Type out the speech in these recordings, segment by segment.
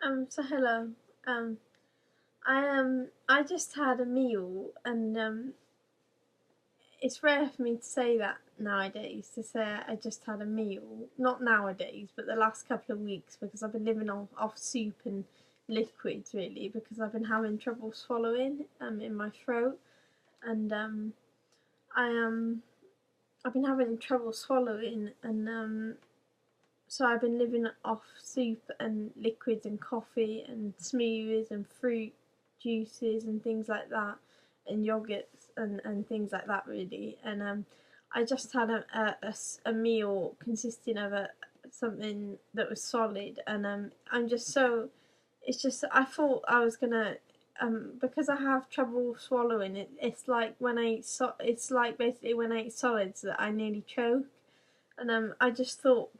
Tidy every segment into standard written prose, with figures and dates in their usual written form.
So hello. Um, I just had a meal, and it's rare for me to say that nowadays. To say I just had a meal, not nowadays, but the last couple of weeks, because I've been living off soup and liquids really, because I've been having trouble swallowing in my throat, and I I've been having trouble swallowing, and so I've been living off soup and liquids and coffee and smoothies and fruit juices and things like that, and yogurts and things like that really. And I just had a meal consisting of something that was solid, and I'm just so it's just I thought I was gonna because I have trouble swallowing it. It's like it's like basically when I eat solids that I nearly choke, and I just thought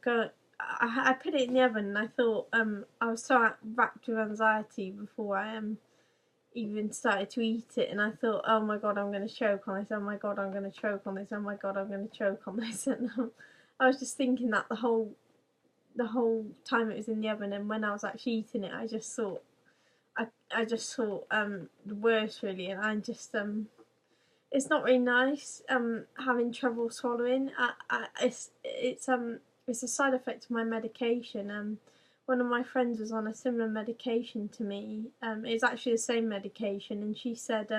I put it in the oven, and I thought I was so wrapped with anxiety before I even started to eat it, and I thought, oh my god, I'm going to choke on this. Oh my god, I'm going to choke on this. Oh my god, I'm going to choke on this. And I was just thinking that the whole time it was in the oven, and when I was actually eating it, I just thought the worst really, and I just it's not really nice having trouble swallowing. It's a side effect of my medication. One of my friends was on a similar medication to me. It's actually the same medication, and she said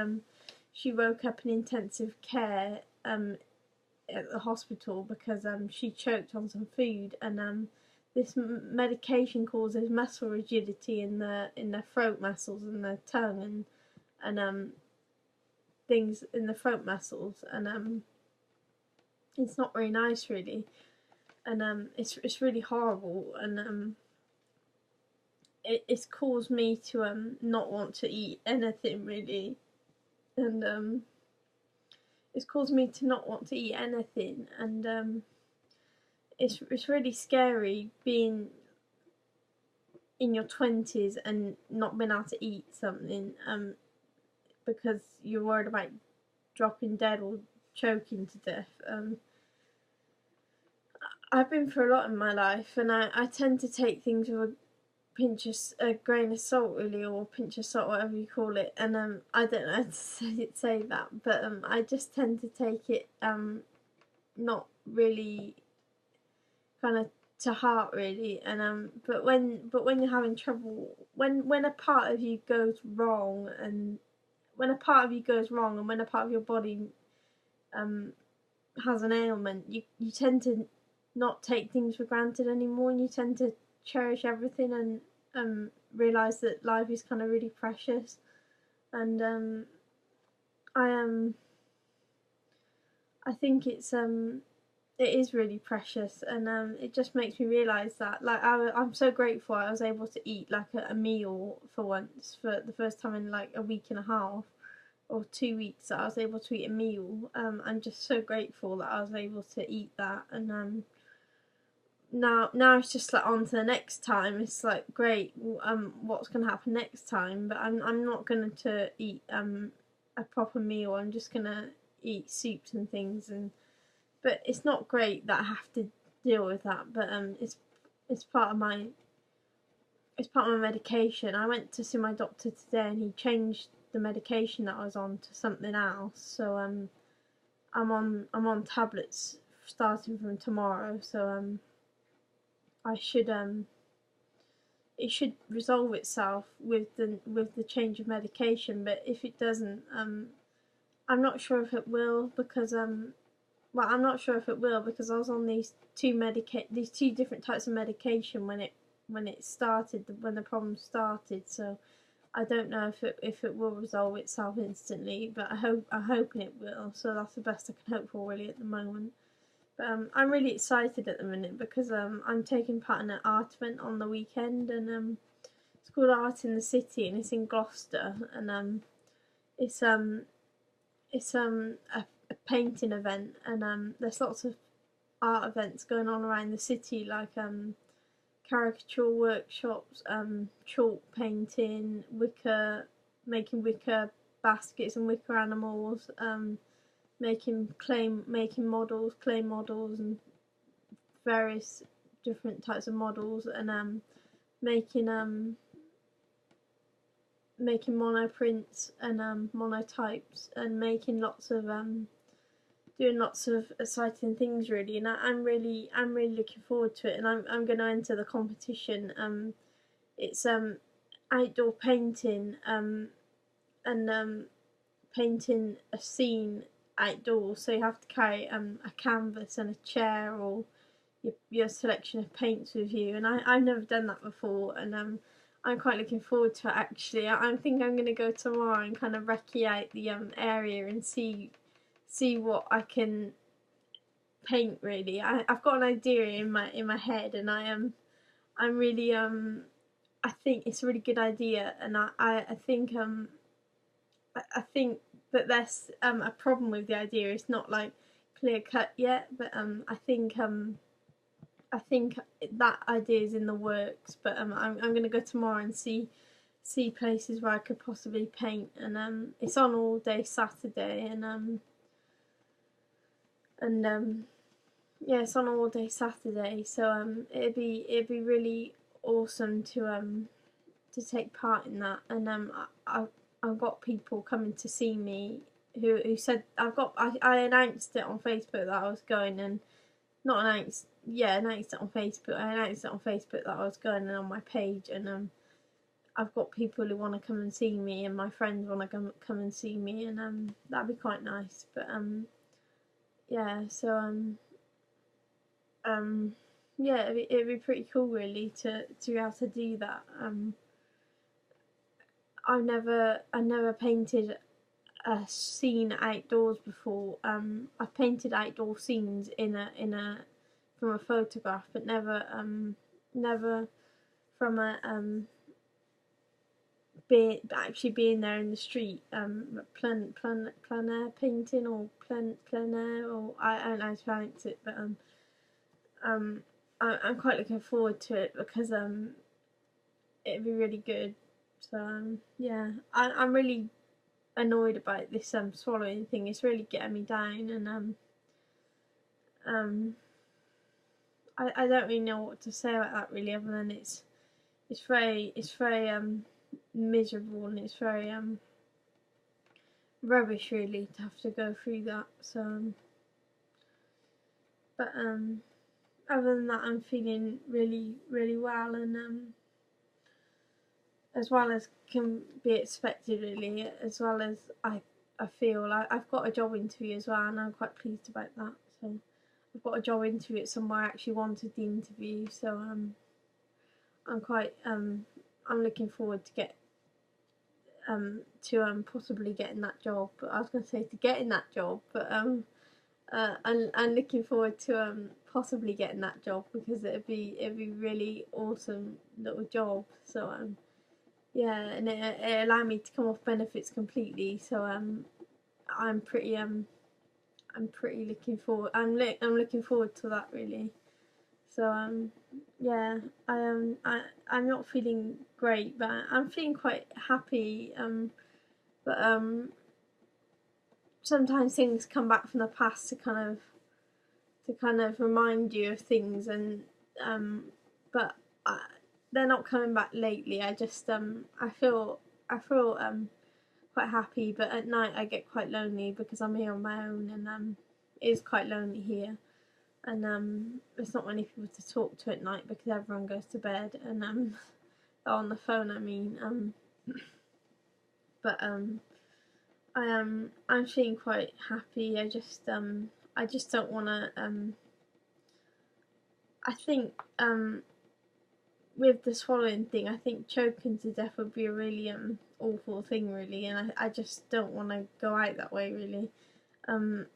she woke up in intensive care at the hospital because she choked on some food, and this medication causes muscle rigidity in the throat muscles and the tongue, and things in the throat muscles, and it's not very nice really, and it's really horrible, and it's caused me to not want to eat anything really, and it's caused me to not want to eat anything, and it's really scary being in your 20s and not being able to eat something because you're worried about dropping dead or choking to death. I've been through a lot in my life, and I tend to take things with a grain of salt really, or a pinch of salt, whatever you call it. And I don't know how to say that, but I just tend to take it not really kind of to heart really. And but when you're having trouble, when a part of you goes wrong, and when a part of you goes wrong, and when a part of your body um has an ailment, you tend to not take things for granted anymore, and you tend to cherish everything, and realize that life is kind of really precious. And I I think it is really precious, and it just makes me realize that, like, I'm so grateful I was able to eat like a meal for once, for the first time in like a week and a half or 2 weeks, that I was able to eat a meal. I'm just so grateful that I was able to eat that, and now it's just like on to the next time. It's like great, what's gonna happen next time? But I'm not gonna to eat a proper meal. I'm just gonna eat soups and things, and but it's not great that I have to deal with that. But it's part of my it's part of my medication. I went to see my doctor today, and he changed the medication that I was on to something else. So I'm on tablets starting from tomorrow. So I should it should resolve itself with the change of medication. But if it doesn't, I'm not sure if it will, because I'm not sure if it will, because I was on these two different types of medication when it started, when the problem started. So I don't know if it will resolve itself instantly, but I'm hoping it will. So that's the best I can hope for really at the moment. But I'm really excited at the minute because I'm taking part in an art event on the weekend, and it's called Art in the City, and it's in Gloucester, and it's a painting event, and there's lots of art events going on around the city, like caricature workshops, chalk painting, making wicker baskets and wicker animals, clay models, and various different types of models, and making making monoprints and monotypes and making lots of doing lots of exciting things really, and I'm really looking forward to it, and I'm going to enter the competition. It's outdoor painting and painting a scene outdoors, so you have to carry a canvas and a chair or your selection of paints with you, and I've never done that before, and I'm quite looking forward to it actually. I think I'm going to go tomorrow and kind of recce out the area and see what I can paint really. I've got an idea in my head, and I'm really I think it's a really good idea, and I think I think that there's a problem with the idea. It's not like clear cut yet, but I think that idea is in the works. But I'm going to go tomorrow and see places where I could possibly paint, and it's on all day Saturday, and yeah, it's on all day Saturday, so it'd be really awesome to take part in that, and I've got people coming to see me who said I announced it on Facebook that I was going, and not announced announced it on Facebook. I announced it on Facebook that I was going, and on my page, and I've got people who want to come and see me, and my friends want to come and see me, and that'd be quite nice. But yeah, so yeah, it'd be pretty cool really to be able to do that. I never painted a scene outdoors before. I've painted outdoor scenes in a from a photograph, but never from a actually being there in the street. Plein air painting, or plein air, or I don't know how to pronounce it, but I'm quite looking forward to it because it'd be really good. So yeah, I'm really annoyed about this swallowing thing. It's really getting me down, and I don't really know what to say about that really, other than it's very miserable, and it's very rubbish really to have to go through that. So but other than that, I'm feeling really well, and as well as can be expected really, as well as I feel I've got a job interview as well, and I'm quite pleased about that. So I've got a job interview at somewhere I actually wanted the interview, so I'm quite I'm looking forward to possibly getting that job. But I was going to say to getting that job, but I'm looking forward to possibly getting that job, because it'd be really awesome little job. So yeah, and it allowed me to come off benefits completely. So I'm pretty looking forward. I'm looking forward to that really. So yeah, I'm not feeling great, but I'm feeling quite happy. But sometimes things come back from the past to kind of remind you of things, and but they're not coming back lately. I just I feel quite happy, but at night I get quite lonely because I'm here on my own, and it is quite lonely here, and there's not many people to talk to at night because everyone goes to bed, and on the phone I mean, but I'm feeling quite happy. I just don't want to I think with the swallowing thing, I think choking to death would be a really awful thing really, and I just don't want to go out that way really. I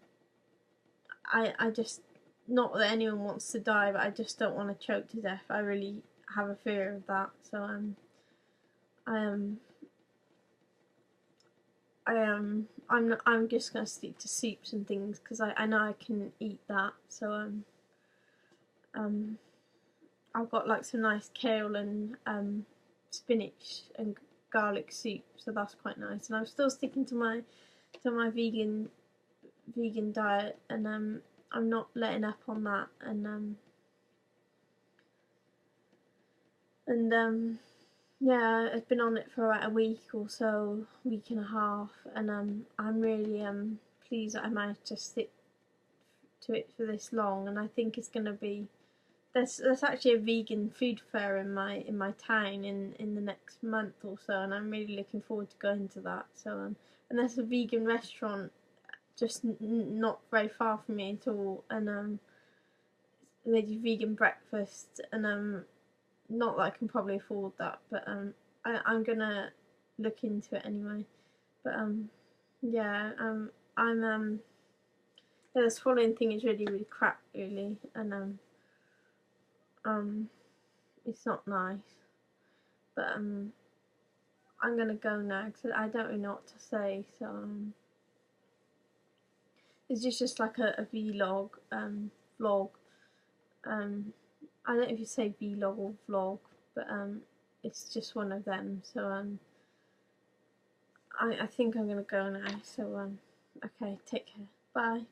just, not that anyone wants to die, but I just don't want to choke to death. I really have a fear of that. So I'm just gonna stick to soups and things because I know I can eat that. So I've got like some nice kale and spinach and garlic soup, so that's quite nice. And I'm still sticking to my vegan diet, and I'm not letting up on that, and yeah, I've been on it for about a week or so, week and a half, and I'm really pleased that I managed to stick to it for this long. And I think it's gonna be there's actually a vegan food fair in my town in the next month or so, and I'm really looking forward to going to that. So and there's a vegan restaurant just not very far from me at all, and they do vegan breakfast, and not that I can probably afford that, but I'm gonna look into it anyway. But yeah, I'm yeah, the swallowing thing is really crap, really, and um it's not nice. But I'm gonna go now because I don't really know what to say. So it's just like a vlog vlog. I don't know if you say vlog or vlog, but it's just one of them. So I think I'm gonna go now. So okay, take care. Bye.